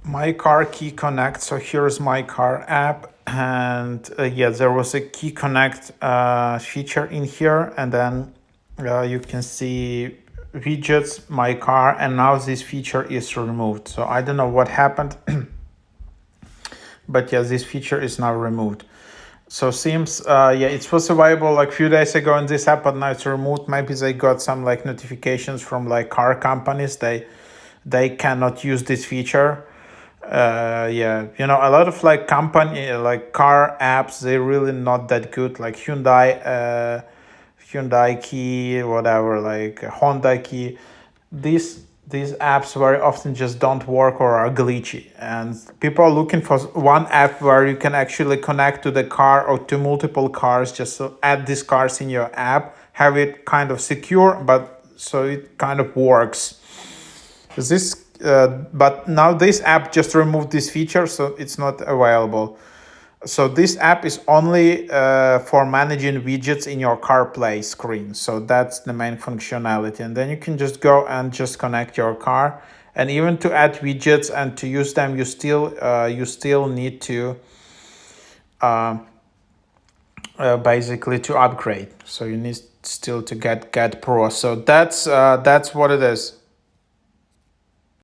myCar Key Connect. So here's myCar app, and yeah, there was a Key Connect feature in here, and then you can see widgets, myCar, and now this feature is removed. So I don't know what happened, but yeah, this feature is now removed. So seems yeah, it was available like a few days ago in this app, but now it's removed. Maybe they got some like notifications from like car companies. They cannot use this feature. Yeah, you know, a lot of like company like car apps, they're really not that good. Like Hyundai Key, whatever, like Honda Key. These apps very often just don't work or are glitchy, and people are looking for one app where you can actually connect to the car or to multiple cars. Just so add these cars in your app, have it kind of secure, but so it kind of works. This, but now this app just removed this feature, so it's not available. So this app is only for managing widgets in your CarPlay screen. So that's the main functionality. And then you can just go and just connect your car. And even to add widgets and to use them, you still need to basically to upgrade. So you need still to get Pro. So that's what it is.